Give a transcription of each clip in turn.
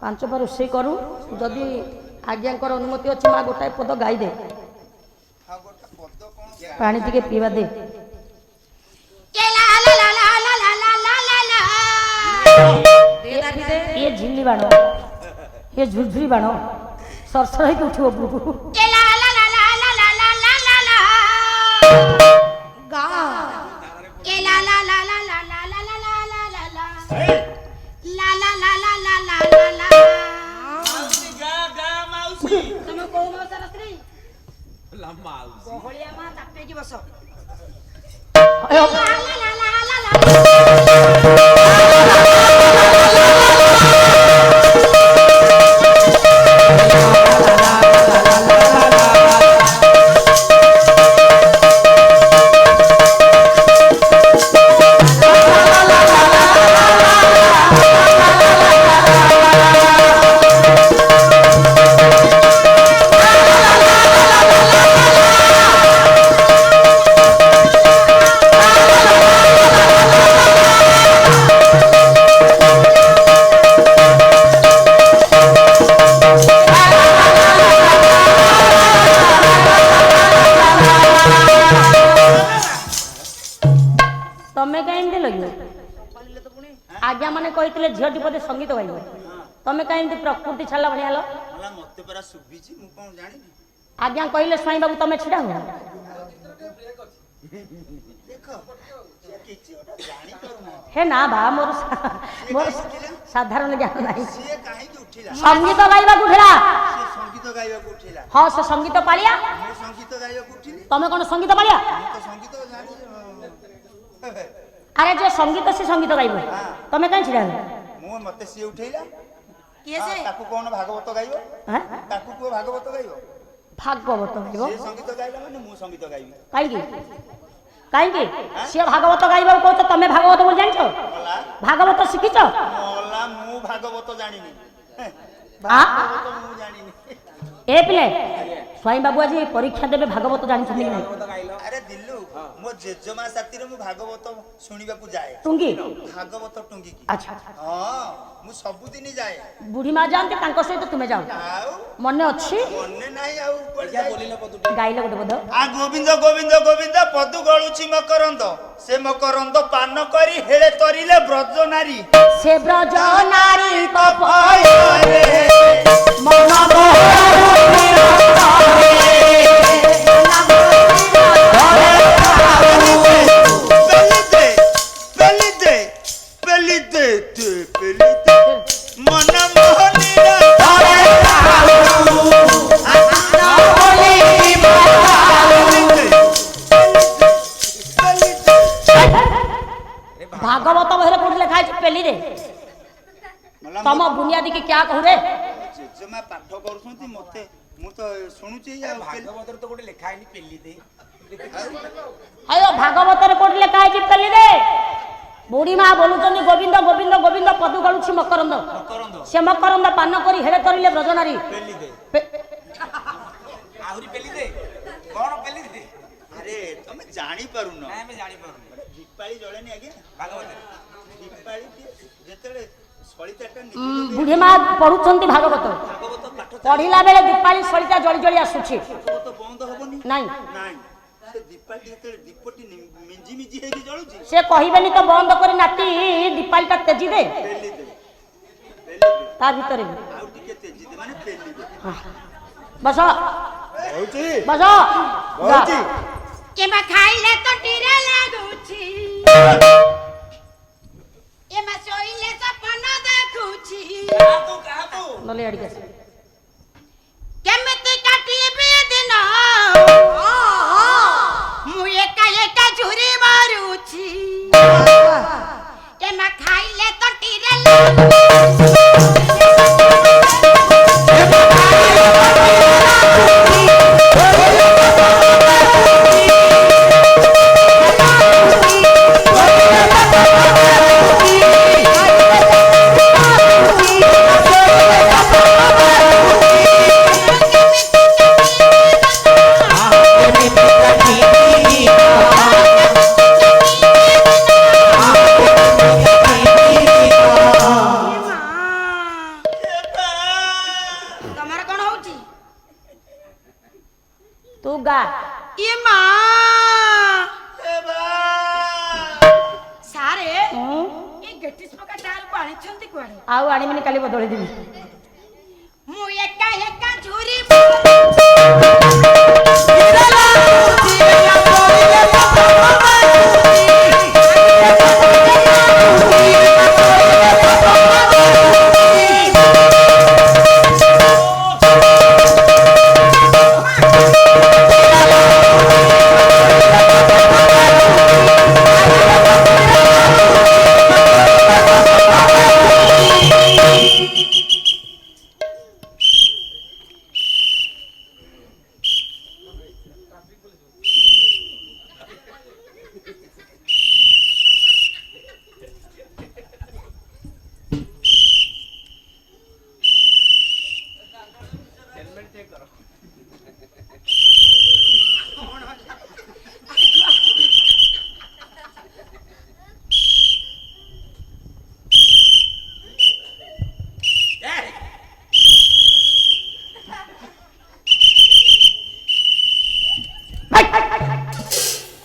ପାଞ୍ଚ ପା ରୋଷେଇ କରୁ ଯଦି ଆଜ୍ଞାଙ୍କର ଅନୁମତି ଅଛି ମା ଗୋଟାଏ ପଦ ଗାଇ ଦେ ପାଣି ଟିକେ ପିଇବା ଦେ ये झिल्ली बाण ये झुरझुरी बाण सरसर होइके उठिब उपरକୁ आज्ञा माने कहितले झियोटी पदे संगीत गाइबो तमे काहे एमती प्रकृति छाला भणी आलो मला मते परा सुबिची मु कोन जानि आज्ञा कहिले स्वाई बाबू तमे छिडा हो देखो किछि ओटा जानि करू हे ना बा मोर साधारण ज्ञान नाही से काहे कि उठिला संगीत गाइबा उठिला से संगीत गाइबा उठिला हां से संगीत पालिया मु संगीत गाइबा उठिली तमे कोन संगीत पालिया मु तो संगीत जानि अरे जो संगीत से संगीत गाइबो तमे काहे छिडा मु मते से उठैला के से ताकू कोन भागवत गाइबो हैं ताकू को भागवत गाइबो भागवत गाइबो से संगीत गाइला माने मु संगीत गाइबी काहे की से भागवत गाइबो को तो तमे भागवत बोल जानछो भागवत शिखिछो मोला मु भागवत जानिनी भागवत मु जानिनी ए पिले स्वाई बाबू आज परीक्षा देबे भागवत जानि छथि नै अरे दिल्लू मो जेजमा साथी रे मु भागवत सुनिबा को जाए टुंगी भागवत टुंगी की अच्छा हां मु सब दिन जाए बुढ़ी मां जानते तांको सहित तुमे जाओ मने अछि मने नाही आउ क्या बोलिलो पदु गाइलो गोटे पद आ गोविंद गोविंद गोविंद पदु गळुची मकरंद से मकरंद पान करी हेले तरिले ब्रज नारी से ब्रज नारी कपाय रे मन भागवत बहरे कोठ लिखा है पेली रे तम बुनियादी के क्या कहू रे जेजमा पाठ करूछंती मते मु तो सुनुची भागवत रे तो कोठ लिखा है नी पेली दे आयो भागवत रे कोठ लिखा है पेली रे बुढ़ी मां बोलुचनी गोविंद गोविंद गोविंद पदु गळुछि मकरंद से मकरंद पान करी हेले तरिले ब्रजनारी पेली दे आहुरी पेली दे कोन पेली दे अरे तमे जानि पारुन नै मैं जानि पारुन दीपाली जळेनी आगे भागवत दीपाली जेतले सळिताटा बुढ़ी मां पढुचंती भागवत पढिला बेले दीपाली सळिता जळी जळी आसुछि तो बंद होबनी नाही नाही से दीपाली जेतले दीपटी मिंजी मिंजी हेकी जळुछि से कहिबेनी तो बंद करी नाती दीपालीटा तेजी दे पेली दे ता भितरे आउ टिके तेजी दे माने पेली दे बस होउची बस होउची केमा खाइले तो टीरे लागुछि एमा सोइले सपना देखुछि काहू नले अड़ी के केमते काटिबे दिन मु एका एका झुरी मारुछि केमा खाइले तो टीरे तू गा ये माँ सारे ये गेटिस पका टार को आनी छंती कुआडे आउ आनी मने काली बदली दिबी मु एका एका झुरी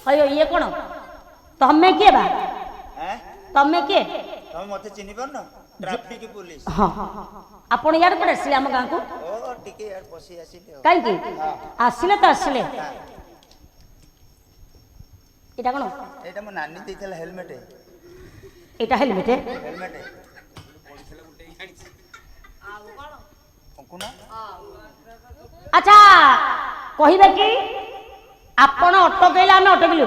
अयो ये कोन तमे के बा हैं तमे के तुम मते चिन्हि पर न ट्रैफिक पुलिस हां आपण यार पड़े से हम गां को ओ टिके यार पसी आसिले काई की आसिले तो आसिले एटा कोन एटा मो नानी देइतला हेलमेट एटा हेलमेट हेलमेट कोन अच्छा कहिबे कि आपण अटकेला हम अटकिलु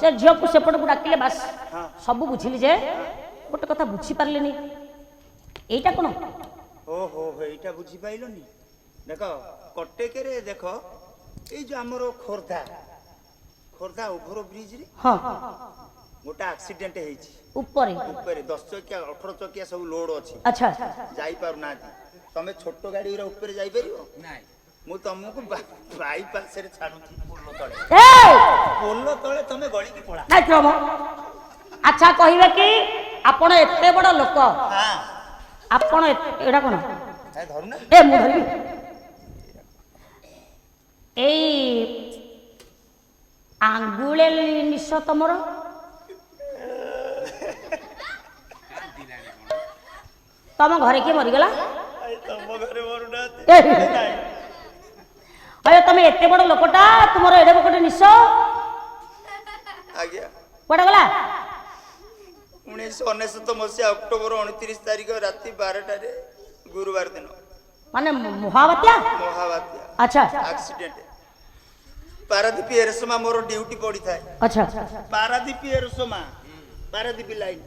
से झियो को सेपट को डाकिले बस सब बुझिली जे गोटे कथा बुझी पारलेनी एटा कोन ओहो एटा बुझी पाइलोनी देखो कटेके रे देखो ए जो हमरो खोरधा खोरधा ओभर ब्रिज रे हां गोटा एक्सीडेंट हेछि ऊपर ऊपर 10 चकिया 18 चकिया सब लोड अछि अच्छा जाई पारु ना तमे छोटो गाड़ी रे ऊपर जाई परियो नाही मु तुमको बाईपास रे छाडू थी पोलो तळे ए पोलो तळे तमे गळी की पळा नाही क्रम अच्छा कहिबे कि आपण एते बड़ लोक हां आपण एडा कोन ए धरु ना ए मु धरबी एई आंगुले निश तमरो तम घरे के मरी गला तम घरे मरुना अरे तमे एते बड़ लोकटा तुमरो एडे बकटे निश आज्ञा पड़ गला 1999 मसिया अक्टोबर 29 तारिख राति 12टा रे गुरुवार दिन माने महाबात्या अच्छा एक्सीडेंट पारादीप एरसमा मोर ड्यूटी पड़ी थाए अच्छा पारादीप एरसमा पारादीप लाइन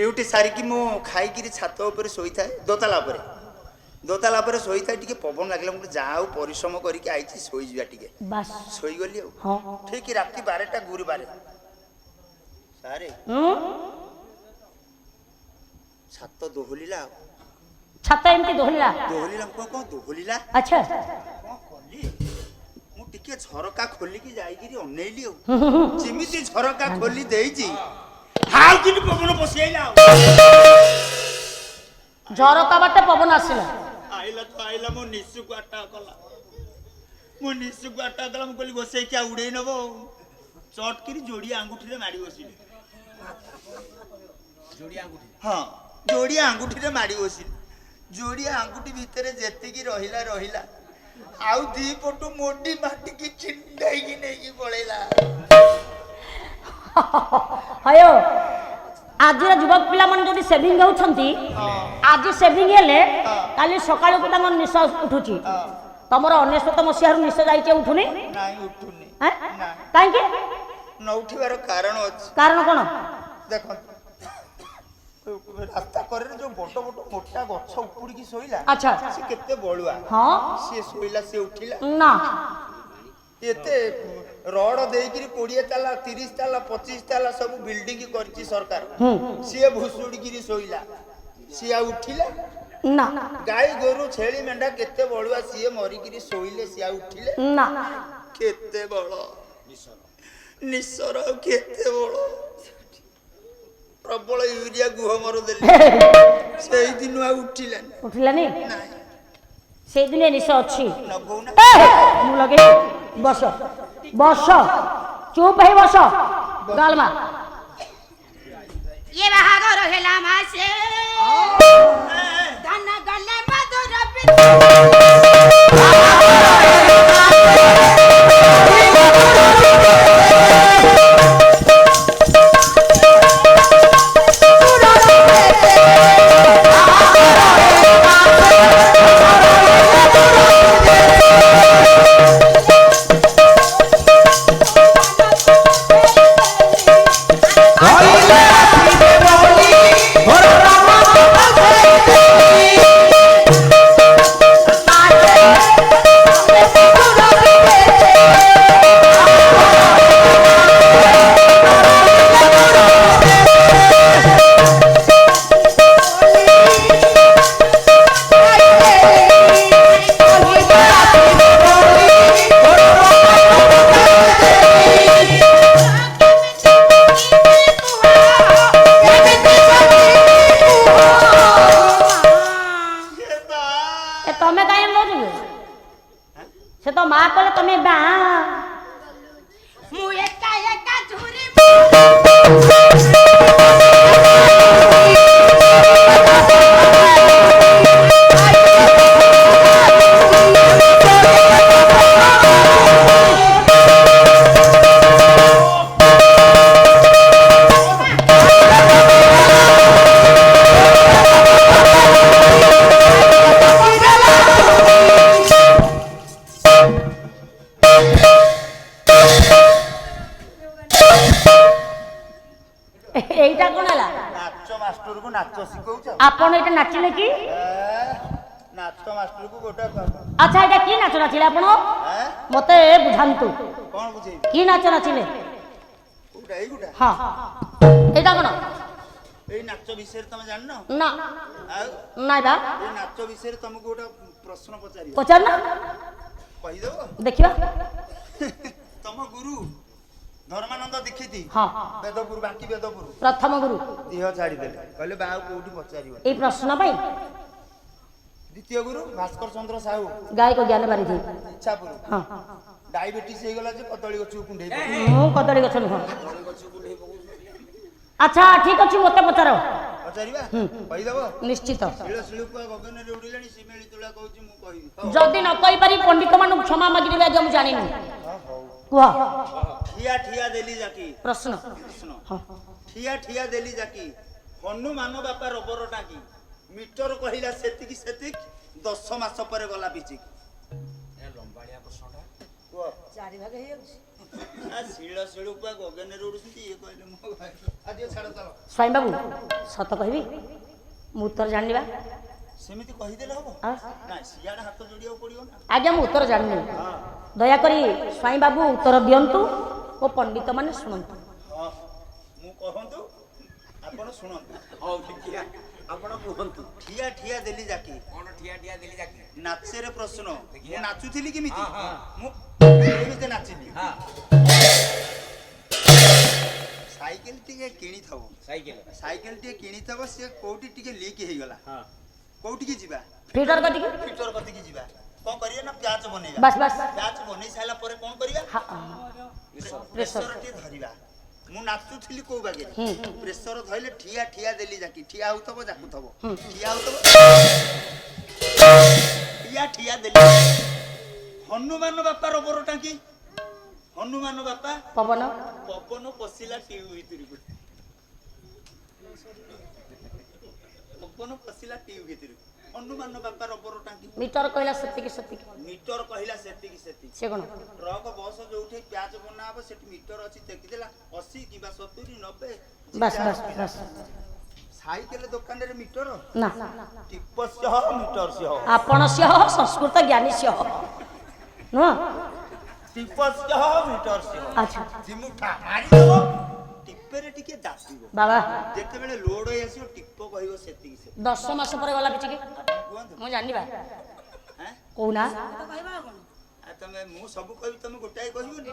ड्यूटी सारी की मु खाई किरी छात ऊपर सोई थाए दोताला ऊपर सोई थाए टिके पवन लागला मु जाऊ परिश्रम करके आइछि सोई जिया टिके बस सोई गली हां ठीक राति 12टा गुरुवार सारे छात दोहलिला छात एमती दोहलिला को दोहलिला अच्छा को कली मु टिके झरका खोली की जाई किरी अनेली जिमिति झरका खोली देइछि हाउ किनि पवन पसियाइला झरका बाटे पवन आसिला आइला मो निसु को अटका कला मो निसु को अटका कला मु कहली गोसे क्या उड़े नबो चटकिरी जोड़ी आंगुठी रे मारी बसिली जोड़ी आंगुठी हां जोड़ी आंगुठी रे मारी बसिली जोड़ी आंगुठी भितरे जेतिकी रहिला आउ दी पटु मोडी माटी की चिंडाई की नहीं की पळेला हयो आज युवक पिला मन जदी सेविंग होछंती आज सेविंग हेले काली सकाळ को तांग निश्वास उठुची तमरो 19 मसिया रु निश्वास जाईचे उठुनी नाही उठुनी हैं काहे के न उठिबार कारण अछि कारण कोन देखो रास्ता करे जो बड़ मोटा गछ उपुड़ी की सोइला अच्छा से केते बळुआ हां से सोइला से उठिला ना एते रड देइकिरी 20 ताला 30 ताला 25 ताला सब बिल्डिंग करची सरकार से भुसुड़ी गिरी सोइला से उठिला ना गाय गोरु छेली मेंढा केते बळुआ से मरी गिरी सोइले से उठिले ना केते बळ निसर केते बळ प्रबल यूरिया गुह मर देले सेही दिन उठिलानी उठिलानी ସେଇଦିନ ନିଶ ଅଛି ଲଗଉନା ମୁଁ ଲଗେଇ ବସ ବସ ଚୁପ ହେଇ ବସ ଗାଲମା ये बाहागर हेला मासे धन गले मधुर ତମେ କାହିଁ କହୁଛୁ ସେ ତ ମା କଲେ ତମେ ବା ମୁଁ ଏକା ଏକା ଝୁରି এইটা কোন ହେଲା ନାଚ ମାଷ୍ଟରକୁ ନାଚ ଶିଖଉଛ ଆପଣ ଏଇଟା ନାଚିଲେ କି ନାଚ ମାଷ୍ଟରକୁ ଗୋଟେ ଆଚ୍ଛା ଏଇଟା କି ନାଚ ନାଚିଲେ ଆପଣ ମତେ ବୁଝାନ୍ତୁ କଣ ବୁଝେଇବି କି ନାଚ ନାଚିଲେ କୋଉଟା ଏଇଗୁଟା ହଁ ଏଇଟା କଣ ଏଇ ନାଚ ବିଷୟରେ ତମେ ଜାଣିନ ନା ଆଉ ନାଇଁ ବା ଏଇ ନାଚ ବିଷୟରେ ତମକୁ ଗୋଟେ ପ୍ରଶ୍ନ ପଚାରିବ ପଚାର ନା କହିଦବ ଦେଖିବା ତମ ଗୁରୁ ଧର୍ମାନନ୍ଦ ଦୀକ୍ଷିତ ହଁ ବେଦପୁର ବାଙ୍କି ବେଦପୁର ପ୍ରଥମ ଗୁରୁ ଦେହ ଛାଡ଼ିଦେଲେ କହିଲେ ବା ଆଉ କୋଉଠି ପଚାରିବ ଏଇ ପ୍ରଶ୍ନ ପାଇଁ ଦ୍ୱିତୀୟ ଗୁରୁ ଭାସ୍କର ଚନ୍ଦ୍ର ସାହୁ ଗାୟକ ଜ୍ଞାନ ବାରିଧି ଇଚ୍ଛାପୁର ହଁ ଡାଇବେଟିସ ହେଇଗଲା ଯେ କଦଳୀ ଗଛକୁ କୁଣ୍ଡେଇ ମୁଁ କଦଳୀ ଗଛ ନୁହଁ ଆଚ୍ଛା ଠିକ ଅଛି ମତେ ପଚାର ପଚାରିବା କହିଦବ ନିଶ୍ଚିତ ଶିଳ ଶିଳୁପୁଆ ଗଗନରେ ଉଡ଼ିଲାଣି ସିମେଳି ତୁଳା କହୁଛି ମୁଁ କହିବି ଯଦି ନ କହିପାରି ପଣ୍ଡିତ ମାନଙ୍କୁ କ୍ଷମା ମାଗିଦେବି ଆଜ୍ଞା ମୁଁ ଜାଣିନି କୁହ ଠିଆ ଠିଆ ଦେଲି ଜାକି ପ୍ରଶ୍ନ ଶୁଣ ହଁ ଠିଆ ଠିଆ ଦେଲି ଜାକି ହନୁମାନ ବାପା ରବର ଟାଙ୍କି ମିଟର କହିଲା ସେତିକି ସେତିକି 10 ମାସ ପରେ ଗଲା ବିଚିକି ଲମ୍ବାଳିଆ ପ୍ରଶ୍ନଟା କୁହ ଚାରି ଭାଗ ହେଇଯାଉଛି ଶିଳ ଶିଳୁପୁଆ ଗଗନରେ ଉଡୁଛନ୍ତି ଇଏ କହିଲେ ମୋ ଭାଇ ଆଜି ଛାଡ଼ ଚାଲ ସ୍ୱାଇଁ ବାବୁ ସତ କହିବି ମୁଁ ଉତ୍ତର ଜାଣିନି ବା ସେମିତି କହିଦେଲେ ହବ ଆଁ? ନା ସିଆଡେ ହାତ ଯୋଡ଼ିବାକୁ ପଡିବ ନା ଆଜ୍ଞା ମୁଁ ଉତ୍ତର ଜାଣିନି ଦୟାକରି ସ୍ୱାଇଁ ବାବୁ ଉତ୍ତର ଦିଅନ୍ତୁ ଓ ପଣ୍ଡିତ ମାନେ ଶୁଣନ୍ତୁ ହଁ ମୁଁ କହନ୍ତୁ ଆପଣ ଶୁଣନ୍ତୁ ହଉ ଦେଖିଆ ଆପଣ କୁହନ୍ତୁ ଠିଆ ଠିଆ ଦେଲି ଜାକି କଣ ଠିଆ ଠିଆ ଦେଲି ଜାକି ନାଚରେ ପ୍ରଶ୍ନ ମୁଁ ନାଚୁଥିଲି କେମିତି ମୁଁ ଏମିତି ନାଚିଲି ସାଇକେଲ ଟିକେ କିଣିଥବ ସାଇକେଲ ଟିକେ କିଣିଥବ ସେ କୋଉଠି ଟିକେ ଲିକ୍ ହେଇଗଲା କୋଉଠିକି ଯିବା ଫିଲ୍ଟର କତିକି ଫିଲ୍ଟର କତିକି ଯିବା କଣ କରିବା ନା ପ୍ୟାଚ୍ ବନେଇବା ବାସ୍ ବାସ୍ ପ୍ୟାଚ୍ ବନେଇ ସାରିଲା ପରେ କଣ କରିବା ପ୍ରେସର ଟିକେ ଧରିବା ମୁଁ ନାଚୁଥିଲି କୋଉ ବାଗରେ ପ୍ରେସର ଧଇଲେ ଠିଆ ଠିଆ ଦେଲି ଜାକି ଠିଆ ହଉଥବ ଜାକୁଥବ ଠିଆ ହଉଥବ ଠିଆ ଠିଆ ଦେଲି ହନୁମାନ ବାପା ରବର ଟାଙ୍କି ହନୁମାନ ବାପା ପବନ ପବନ ପଶିଲା ଟ୍ୟୁବ ଭିତରକୁ ପବନ ପଶିଲା ଟ୍ୟୁବ ଭିତରକୁ ହନୁମାନ ବାପା ରବର ଟାଙ୍କି ମିଟର କହିଲା ସେତିକି ସେତିକି ମିଟର କହିଲା ସେତିକି ସେତିକି ସେ କଣ ଟ୍ରକ୍ ବସ ଯୋଉଠି ପ୍ୟାଚ୍ ବନା ହବ ସେଠି ମିଟର ଅଛି ଦେଖିଦେଲା 80 କିମ୍ବା 70 90 ବାସ୍ ବାସ୍ ବାସ୍ ସାଇକେଲ ଦୋକାନରେ ମିଟର ନା ଟିପସ୍ୟ ମିଟର ସିହ ଆପଣ ସିହ ସଂସ୍କୃତ ଜ୍ଞାନୀ ସିହ ନୁହଁ ଟିପସ୍ୟ ମିଟର ସିହ ଆଚ୍ଛା ଜିମୁଠା ମାରିଦବ ଟିପେରେ ଟିକେ ଦାବିବ ବାବା ଯେତେବେଳେ ଲୋଡ ହେଇ ଆସିବ ଟିପ କହିବ ସେତିକି ସେ 10 ମାସ ପରେ ଗଲା ପିଚିକି କୁହନ୍ତୁ ମୁଁ ଜାଣିବା ହାଁ କହୁନା କହିବା ଆଉ କଣ ତମେ ମୁଁ ସବୁ କହିବି ତମେ ଗୋଟାଏ କହିବନି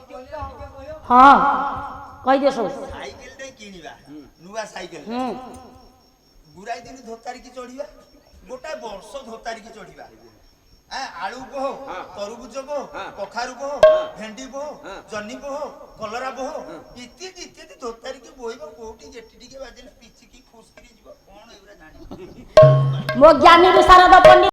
ହଁ କହିଦିଅ ସବୁ ସାଇକେଲଟେ କିଣିବା ନୂଆ ସାଇକେଲ ଗୁରାଇ ଦିନ ଧୋତାରିକି ଚଢିବା ଗୋଟାଏ ବର୍ଷ ଧୋତାରିକି ଚଢିବା ଆଳୁ ବୋହ, ତରଭୁଜ ବୋହ, କଖାରୁ ବୋହ, ଭେଣ୍ଡି ବୋହ, ଜହ୍ନି ବୋହ, କଲରା ବୋହ, ଇତ୍ୟାଦି ଇତ୍ୟାଦି ଧୋତାରିକି ବୋହିବ। କୋଉଠି ଯେଠି ଟିକେ ବାଜିଲେ ପିଚିକି ଫୁସକିରି ଯିବ। କଣ ଏଗୁରା ଜାଣିବ? ମୋ ଜ୍ଞାନୀ ବିଶାରଦ ପଣ୍ଡିତ